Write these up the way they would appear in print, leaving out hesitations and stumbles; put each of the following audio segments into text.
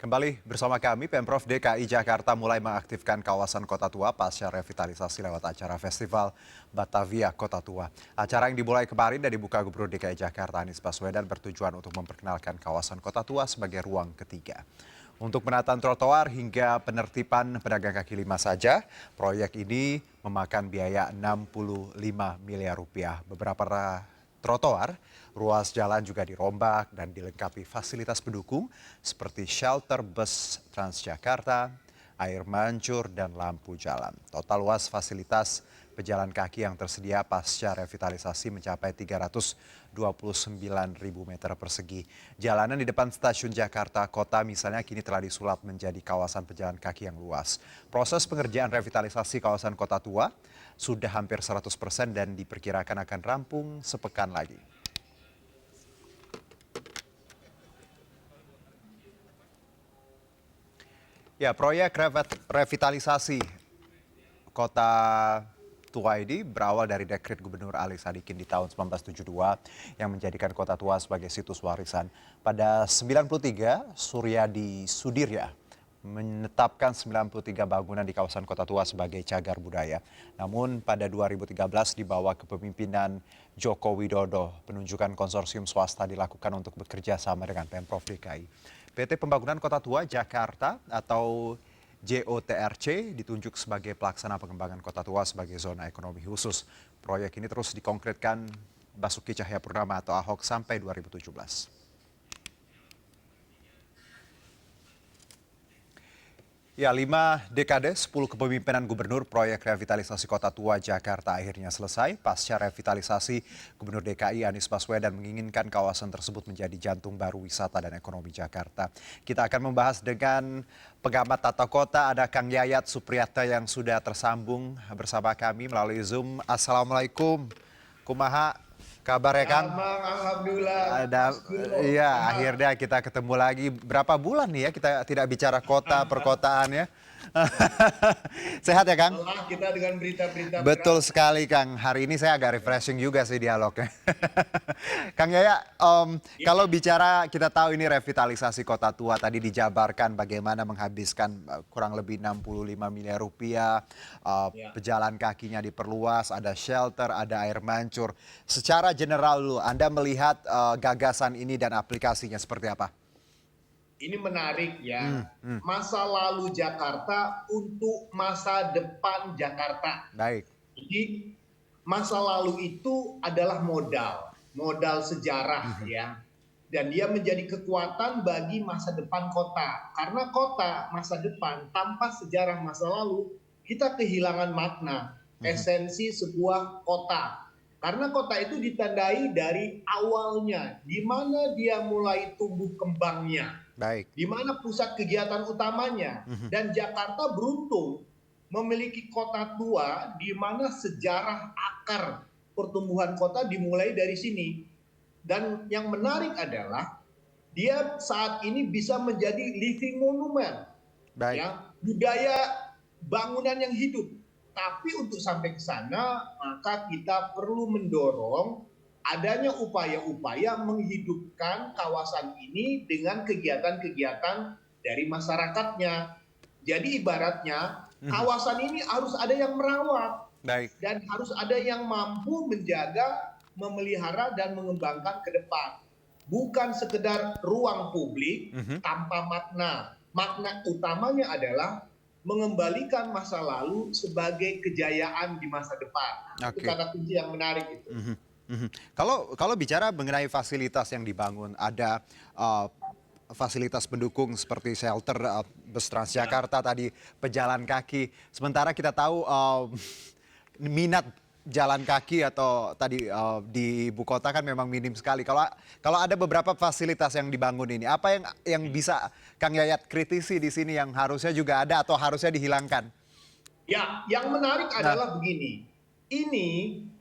Kembali bersama kami, Pemprov DKI Jakarta mulai mengaktifkan kawasan Kota Tua pasca revitalisasi lewat acara Festival Batavia Kota Tua. Acara yang dimulai kemarin dan dibuka Gubernur DKI Jakarta Anies Baswedan bertujuan untuk memperkenalkan kawasan Kota Tua sebagai ruang ketiga. Untuk penataan trotoar hingga penertiban pedagang kaki lima saja, proyek ini memakan biaya 65 miliar rupiah. Beberapa trotoar, ruas jalan juga dirombak dan dilengkapi fasilitas pendukung seperti shelter bus Transjakarta, air mancur, dan lampu jalan. Total luas fasilitas pejalan kaki yang tersedia pasca revitalisasi mencapai 329.000 meter persegi. Jalanan di depan stasiun Jakarta Kota misalnya kini telah disulap menjadi kawasan pejalan kaki yang luas. Proses pengerjaan revitalisasi kawasan Kota Tua sudah hampir 100% dan diperkirakan akan rampung sepekan lagi. Ya, proyek revitalisasi Kota Tua ini berawal dari dekret Gubernur Ali Sadikin di tahun 1972 yang menjadikan Kota Tua sebagai situs warisan. Pada 93, Suryadi Sudirya menetapkan 93 bangunan di kawasan Kota Tua sebagai cagar budaya. Namun pada 2013 di bawah kepemimpinan Joko Widodo, penunjukan konsorsium swasta dilakukan untuk bekerja sama dengan Pemprov DKI. PT Pembangunan Kota Tua Jakarta atau JOTRC ditunjuk sebagai pelaksana pengembangan Kota Tua sebagai zona ekonomi khusus. Proyek ini terus dikonkretkan Basuki Cahayapurnama atau Ahok sampai 2017. Ya, 5 dekade 10 kepemimpinan gubernur proyek revitalisasi Kota Tua Jakarta akhirnya selesai. Pasca revitalisasi, Gubernur DKI Anies Baswedan menginginkan kawasan tersebut menjadi jantung baru wisata dan ekonomi Jakarta. Kita akan membahas dengan pengamat tata kota, ada Kang Yayat Supriyatna yang sudah tersambung bersama kami melalui Zoom. Assalamualaikum, kumaha kabar ya Kang? Alhamdulillah. Iya, akhirnya kita ketemu lagi. Berapa bulan nih ya kita tidak bicara kota perkotaan ya? Sehat ya Kang? Lelah kita dengan berita-berita Betul berat. sekali Kang. Hari ini saya agak refreshing juga sih dialognya. Kang Yaya, kalau bicara kita tahu ini revitalisasi Kota Tua tadi dijabarkan bagaimana menghabiskan kurang lebih 65 miliar rupiah, Ya. pejalan kakinya diperluas, ada shelter, ada air mancur. Secara general dulu, Anda melihat gagasan ini dan aplikasinya seperti apa? Ini menarik Hmm, ya. hmm, Masa lalu Jakarta untuk masa depan Jakarta. baik. Jadi masa lalu itu adalah modal sejarah Mhm, ya. Dan dia menjadi kekuatan bagi masa depan kota. Karena kota masa depan tanpa sejarah masa lalu, kita kehilangan makna, mhm, esensi sebuah kota. Karena kota itu ditandai dari awalnya, di mana dia mulai tumbuh kembangnya, baik. di mana pusat kegiatan utamanya. Mhm, Dan Jakarta beruntung memiliki kota tua di mana sejarah akar pertumbuhan kota dimulai dari sini. Dan yang menarik adalah dia saat ini bisa menjadi living monument, baik. ya, budaya bangunan yang hidup. Tapi untuk sampai ke sana, maka kita perlu mendorong adanya upaya-upaya menghidupkan kawasan ini dengan kegiatan-kegiatan dari masyarakatnya. Jadi ibaratnya Mhm, kawasan ini harus ada yang merawat baik. dan harus ada yang mampu menjaga, memelihara dan mengembangkan ke depan. Bukan sekedar ruang publik Mhm, tanpa makna. Makna utamanya adalah mengembalikan masa lalu sebagai kejayaan di masa depan. Itu oke. kata kunci yang menarik itu. Mhm, mhm. Kalau bicara mengenai fasilitas yang dibangun, ada uh, fasilitas pendukung seperti shelter, bus Ya, Transjakarta tadi, pejalan kaki. Sementara kita tahu minat jalan kaki atau tadi di ibu kota kan memang minim sekali. Kalau kalau ada beberapa fasilitas yang dibangun ini, apa yang bisa Kang Yayat kritisi di sini yang harusnya juga ada atau harusnya dihilangkan? ya, yang menarik Nah, adalah begini. Ini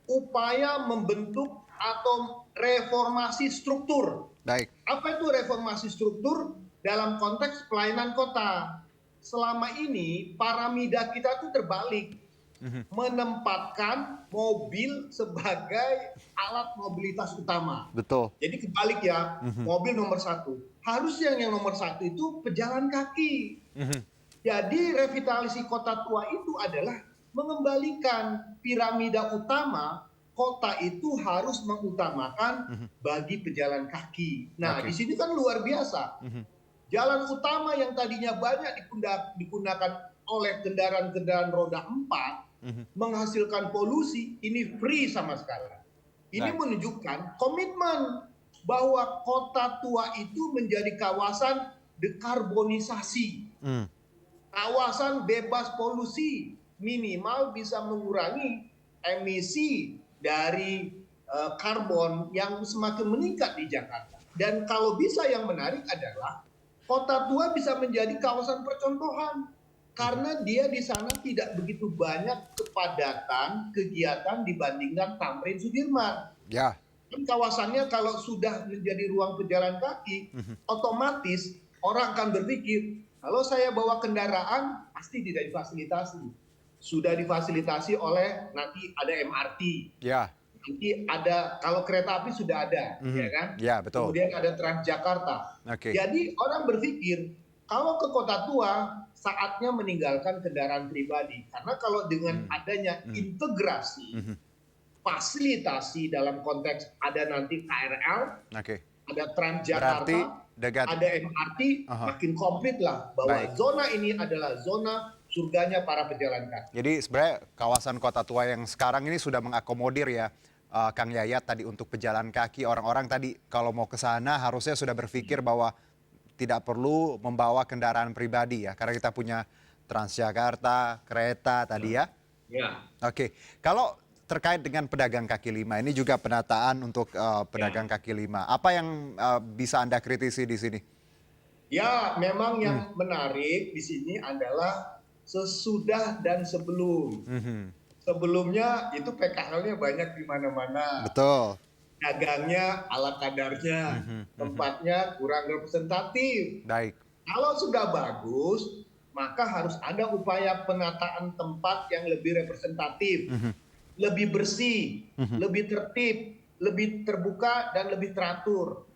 upaya membentuk atau reformasi struktur. baik. Apa itu reformasi struktur? Dalam konteks pelayanan kota. Selama ini paramida kita itu terbalik. menempatkan mobil sebagai alat mobilitas utama. Betul. Jadi kebalik ya, mobil nomor satu. Harusnya yang nomor satu itu pejalan kaki. Jadi revitalisasi kota tua itu adalah mengembalikan piramida utama, kota itu harus mengutamakan bagi pejalan kaki. Nah, di sini kan luar biasa. Jalan utama yang tadinya banyak digunakan oleh kendaraan-kendaraan roda 4, menghasilkan polusi, ini free sama sekali. Ini menunjukkan komitmen bahwa kota tua itu menjadi kawasan dekarbonisasi. Kawasan bebas polusi, minimal bisa mengurangi emisi dari karbon yang semakin meningkat di Jakarta. Dan kalau bisa yang menarik adalah kota tua bisa menjadi kawasan percontohan. Karena dia di sana tidak begitu banyak kepadatan kegiatan dibandingkan Tamrin Sudirman. Ya. Kawasannya kalau sudah menjadi ruang pejalan kaki, otomatis orang akan berpikir, kalau saya bawa kendaraan pasti tidak difasilitasi. Sudah difasilitasi oleh nanti ada MRT. Ya. Nanti ada, kalau kereta api sudah ada, ya kan? Ya, betul. Kemudian ada Transjakarta. Jadi orang berpikir, kalau ke kota tua, saatnya meninggalkan kendaraan pribadi. Karena kalau dengan adanya integrasi, fasilitasi dalam konteks ada nanti KRL, ada Transjakarta, ada MRT, makin komplit lah bahwa zona ini adalah zona surganya para pejalan kaki. Jadi sebenarnya kawasan kota tua yang sekarang ini sudah mengakomodir ya, Kang Yayat tadi untuk pejalan kaki. Orang-orang tadi kalau mau ke sana harusnya sudah berpikir bahwa tidak perlu membawa kendaraan pribadi ya, karena kita punya Transjakarta, kereta tadi ya. Ya. Kalau terkait dengan pedagang kaki lima, ini juga penataan untuk pedagang kaki lima. Apa yang bisa Anda kritisi di sini? Ya, memang yang menarik di sini adalah sesudah dan sebelum. Sebelumnya itu PKL-nya banyak di mana-mana. Betul. Dagangnya ala kadarnya, tempatnya kurang representatif. Baik. Kalau sudah bagus, maka harus ada upaya penataan tempat yang lebih representatif, lebih bersih, lebih tertib, lebih terbuka, dan lebih teratur.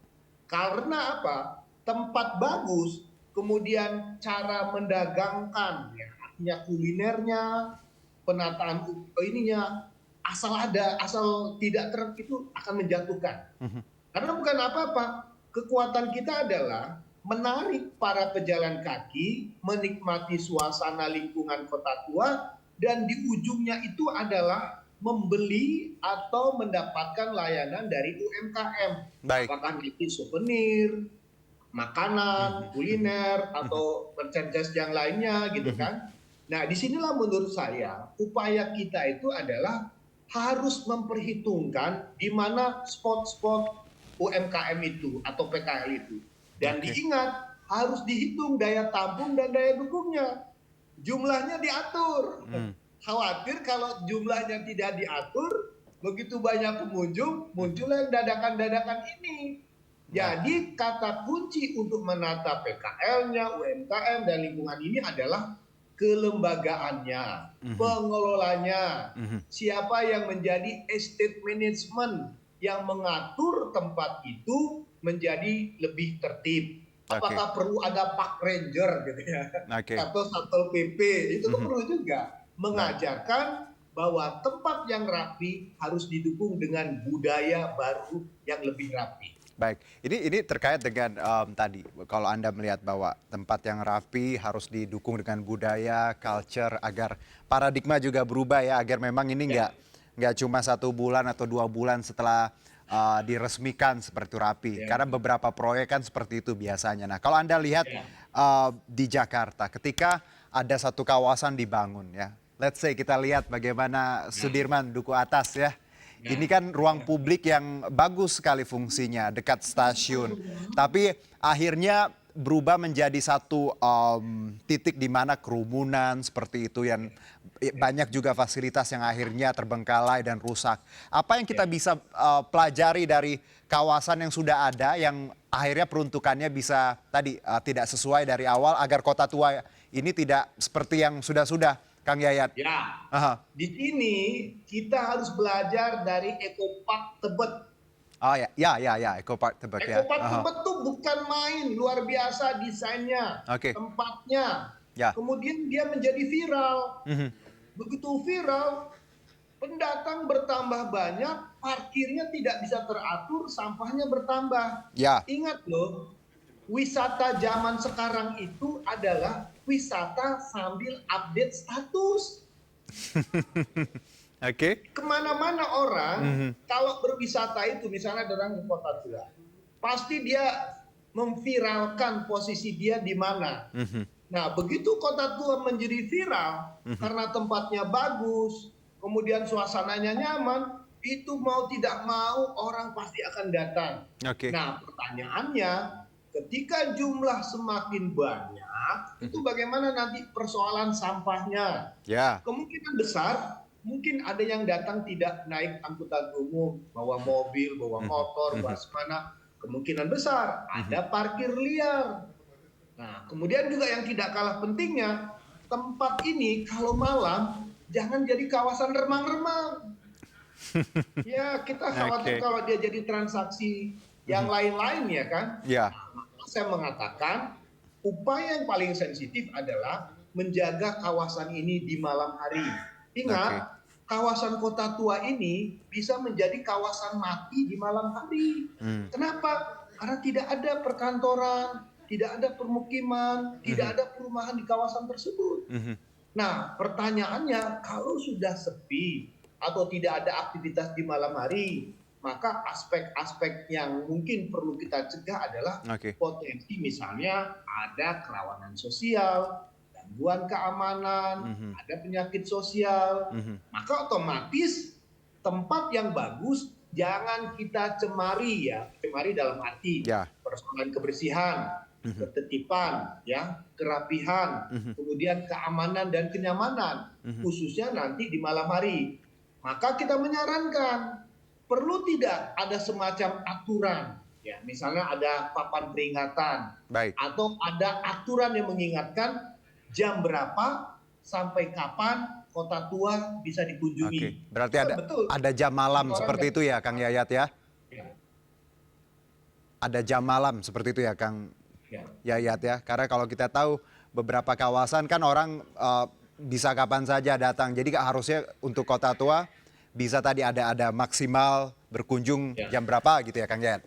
Karena apa? Tempat bagus, kemudian cara mendagangkan, ya, artinya kulinernya, penataan ininya, asal tidak itu akan menjatuhkan. Karena bukan apa-apa, kekuatan kita adalah menarik para pejalan kaki, menikmati suasana lingkungan kota tua, dan di ujungnya itu adalah membeli atau mendapatkan layanan dari UMKM. Baik. Apakah itu souvenir, makanan, kuliner, atau merchandise yang lainnya gitu kan. Nah, disinilah menurut saya upaya kita itu adalah harus memperhitungkan di mana spot-spot UMKM itu atau PKL itu. Dan diingat, harus dihitung daya tampung dan daya dukungnya. Jumlahnya diatur. Khawatir kalau jumlahnya tidak diatur, begitu banyak pengunjung, muncullah dadakan-dadakan ini. Jadi kata kunci untuk menata PKL-nya, UMKM, dan lingkungan ini adalah kelembagaannya, pengelolanya, siapa yang menjadi estate management yang mengatur tempat itu menjadi lebih tertib. Apakah perlu ada park ranger gitu ya, atau satpol PP, itu perlu juga mengajarkan bahwa tempat yang rapi harus didukung dengan budaya baru yang lebih rapi. Baik, ini terkait dengan tadi, kalau Anda melihat bahwa tempat yang rapi harus didukung dengan budaya, culture, agar paradigma juga berubah ya, agar memang ini nggak cuma 1 bulan atau 2 bulan setelah diresmikan seperti rapi. Karena beberapa proyek kan seperti itu biasanya. Nah, kalau Anda lihat di Jakarta, ketika ada satu kawasan dibangun ya, let's say kita lihat bagaimana Sudirman, Duku Atas ya. Ini kan ruang publik yang bagus sekali fungsinya, dekat stasiun. Tapi akhirnya berubah menjadi satu titik di mana kerumunan seperti itu, yang banyak juga fasilitas yang akhirnya terbengkalai dan rusak. Apa yang kita bisa pelajari dari kawasan yang sudah ada, yang akhirnya peruntukannya bisa tadi tidak sesuai dari awal, agar kota tua ini tidak seperti yang sudah-sudah Kang Yayat? Ya, Aha. di sini kita harus belajar dari Eco Park Tebet. Oh ya, Eco Park Tebet Eco ya. Park Aha. Tebet tuh bukan main, luar biasa desainnya, Oke. tempatnya. Ya. Kemudian dia menjadi viral. Mhm. Begitu viral, pendatang bertambah banyak, parkirnya tidak bisa teratur, sampahnya bertambah. Ya. Ingat loh, wisata zaman sekarang itu adalah wisata sambil update status. Oke. Kemana-mana orang, Mhm. kalau berwisata itu, misalnya datang ke kota tua, pasti dia memviralkan posisi dia di mana. Mhm. Nah, begitu kota tua menjadi viral, karena tempatnya bagus, kemudian suasananya nyaman, itu mau tidak mau orang pasti akan datang. Oke. Nah, pertanyaannya, ketika jumlah semakin banyak, itu bagaimana nanti persoalan sampahnya? Ya. Kemungkinan besar, mungkin ada yang datang tidak naik angkutan umum, bawa mobil, bawa motor, bawa semana. Kemungkinan besar ada parkir liar. Nah, kemudian juga yang tidak kalah pentingnya, tempat ini kalau malam jangan jadi kawasan remang-remang. Ya, kita khawatir Oke. kalau dia jadi transaksi yang lain-lain ya kan. Ya. Nah, maka saya mengatakan upaya yang paling sensitif adalah menjaga kawasan ini di malam hari. Ingat, kawasan kota tua ini bisa menjadi kawasan mati di malam hari. Kenapa? Karena tidak ada perkantoran, tidak ada permukiman, tidak ada perumahan di kawasan tersebut. Nah, pertanyaannya, kalau sudah sepi atau tidak ada aktivitas di malam hari, maka aspek-aspek yang mungkin perlu kita cegah adalah potensi misalnya ada kerawanan sosial, gangguan keamanan, ada penyakit sosial. Maka otomatis tempat yang bagus jangan kita cemari ya, cemari dalam arti persoalan kebersihan, ketertiban, ya, kerapihan, kemudian keamanan dan kenyamanan, khususnya nanti di malam hari. Maka kita menyarankan perlu tidak ada semacam aturan, ya, misalnya ada papan peringatan, atau ada aturan yang mengingatkan jam berapa sampai kapan kota tua bisa dikunjungi. Berarti ada jam malam seperti itu ya, Kang Yayat ya? Ada jam malam seperti itu ya, Kang Yayat ya? Karena kalau kita tahu beberapa kawasan kan orang bisa kapan saja datang. Jadi harusnya untuk kota tua bisa tadi ada maksimal berkunjung jam berapa gitu ya, Kang Yayat?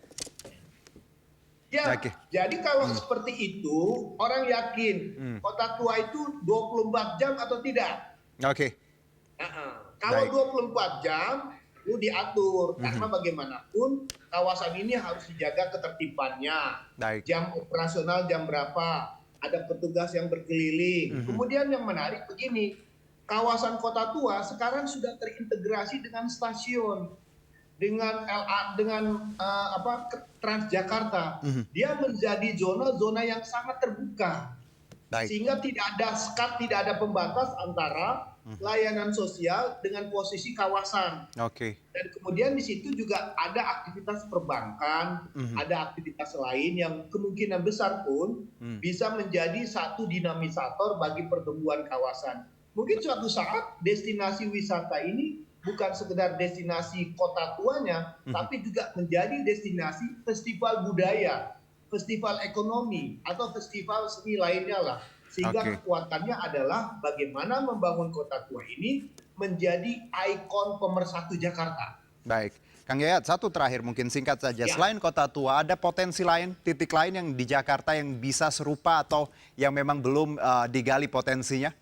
Ya, jadi kalau seperti itu orang yakin kota tua itu 24 jam atau tidak? Kalau 24 jam itu diatur karena bagaimanapun kawasan ini harus dijaga ketertibannya. Jam operasional jam berapa? Ada petugas yang berkeliling. Kemudian yang menarik begini, kawasan kota tua sekarang sudah terintegrasi dengan stasiun, dengan Transjakarta. Dia menjadi zona-zona yang sangat terbuka, sehingga tidak ada sekat, tidak ada pembatas antara layanan sosial dengan posisi kawasan. Dan kemudian di situ juga ada aktivitas perbankan, ada aktivitas lain yang kemungkinan besar pun bisa menjadi satu dinamisator bagi pertumbuhan kawasan. Mungkin suatu saat destinasi wisata ini bukan sekedar destinasi kota tuanya, tapi juga menjadi destinasi festival budaya, festival ekonomi, atau festival seni lainnya lah. Sehingga kekuatannya adalah bagaimana membangun kota tua ini menjadi ikon pemersatu Jakarta. Baik. Kang Yayat, satu terakhir mungkin singkat saja. Selain kota tua, ada potensi lain, titik lain yang di Jakarta yang bisa serupa atau yang memang belum digali potensinya?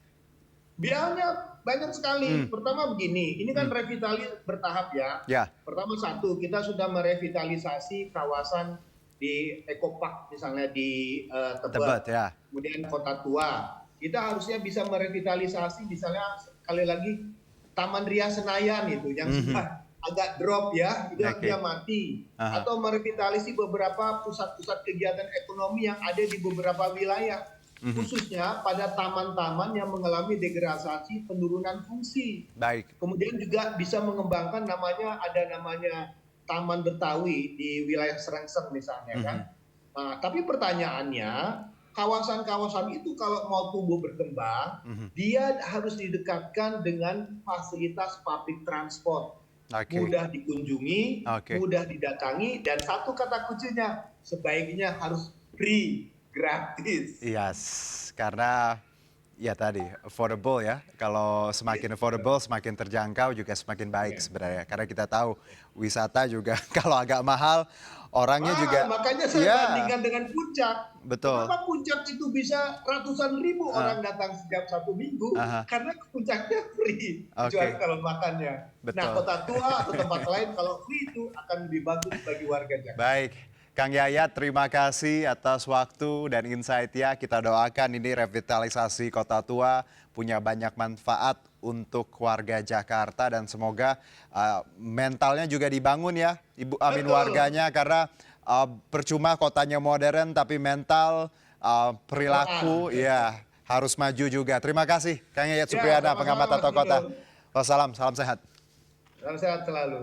Banyak sekali. Pertama begini, ini kan revitalisasi bertahap ya. Pertama satu, kita sudah merevitalisasi kawasan di Eco Park misalnya di Tebet, kemudian kota tua. Kita harusnya bisa merevitalisasi misalnya sekali lagi Taman Ria Senayan itu yang sudah agak drop ya, itu dia mati. Atau merevitalisasi beberapa pusat-pusat kegiatan ekonomi yang ada di beberapa wilayah. Khususnya pada taman-taman yang mengalami degradasi penurunan fungsi. Kemudian juga bisa mengembangkan ada namanya Taman Betawi di wilayah Serengseng misalnya kan. Nah, tapi pertanyaannya kawasan-kawasan itu kalau mau tumbuh berkembang, dia harus didekatkan dengan fasilitas public transport. Oke, Mudah dikunjungi, oke. mudah didatangi, dan satu kata kuncinya, sebaiknya harus free, gratis. Yes, karena ya tadi affordable ya. Kalau semakin affordable, semakin terjangkau juga semakin baik Ya. sebenarnya. Karena kita tahu wisata juga kalau agak mahal, orangnya juga Makanya saya ya bandingkan dengan puncak. betul. Kenapa puncak itu bisa ratusan ribu Ah, orang datang setiap 1 minggu? aha, Karena puncaknya free, kecuali oke, kalau makannya. Nah, betul. kota tua atau tempat lain kalau free itu akan lebih bagus bagi warga Jakarta. Baik, Kang Yayat, terima kasih atas waktu dan insight ya. Kita doakan ini revitalisasi Kota Tua punya banyak manfaat untuk warga Jakarta dan semoga mentalnya juga dibangun ya, Ibu Amin Betul. warganya karena percuma kotanya modern tapi mental perilaku Betul. ya harus maju juga. Terima kasih Kang Yayat Ya, Supriyana, pengamat sama-sama Mas tata kota. Gundul. Wassalam, salam sehat. Salam sehat selalu.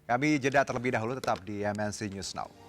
Kami jeda terlebih dahulu tetap di MNC News Now.